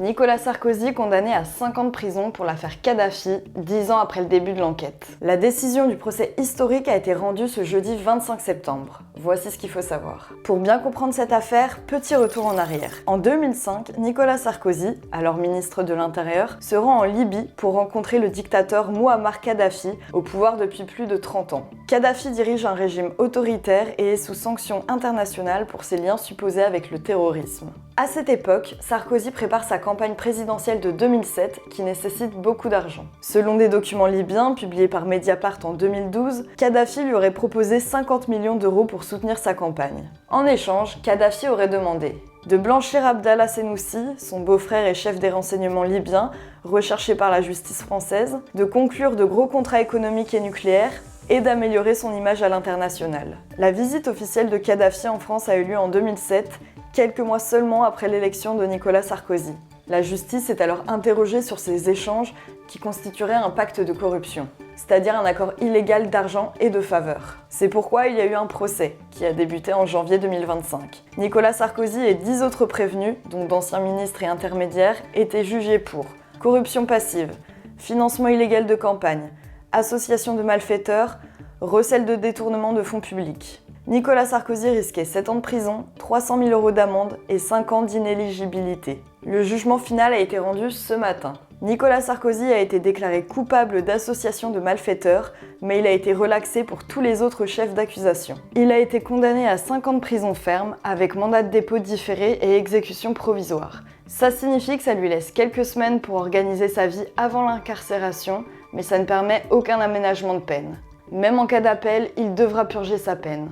Nicolas Sarkozy condamné à 5 ans de prison pour l'affaire Kadhafi, 10 ans après le début de l'enquête. La décision du procès historique a été rendue ce jeudi 25 septembre. Voici ce qu'il faut savoir. Pour bien comprendre cette affaire, petit retour en arrière. En 2005, Nicolas Sarkozy, alors ministre de l'Intérieur, se rend en Libye pour rencontrer le dictateur Mouammar Kadhafi, au pouvoir depuis plus de 30 ans. Kadhafi dirige un régime autoritaire et est sous sanctions internationales pour ses liens supposés avec le terrorisme. À cette époque, Sarkozy prépare sa campagne présidentielle de 2007 qui nécessite beaucoup d'argent. Selon des documents libyens publiés par Mediapart en 2012, Kadhafi lui aurait proposé 50 millions d'euros pour soutenir sa campagne. En échange, Kadhafi aurait demandé de blanchir Abdallah Senussi, son beau-frère et chef des renseignements libyens, recherché par la justice française, de conclure de gros contrats économiques et nucléaires, et d'améliorer son image à l'international. La visite officielle de Kadhafi en France a eu lieu en 2007, quelques mois seulement après l'élection de Nicolas Sarkozy. La justice est alors interrogée sur ces échanges qui constitueraient un pacte de corruption, c'est-à-dire un accord illégal d'argent et de faveur. C'est pourquoi il y a eu un procès, qui a débuté en janvier 2025. Nicolas Sarkozy et 10 autres prévenus, dont d'anciens ministres et intermédiaires, étaient jugés pour corruption passive, financement illégal de campagne, association de malfaiteurs, recel de détournement de fonds publics. Nicolas Sarkozy risquait 7 ans de prison, 300 000 euros d'amende et 5 ans d'inéligibilité. Le jugement final a été rendu ce matin. Nicolas Sarkozy a été déclaré coupable d'association de malfaiteurs, mais il a été relaxé pour tous les autres chefs d'accusation. Il a été condamné à 5 ans de prison ferme, avec mandat de dépôt différé et exécution provisoire. Ça signifie que ça lui laisse quelques semaines pour organiser sa vie avant l'incarcération, mais ça ne permet aucun aménagement de peine. Même en cas d'appel, il devra purger sa peine.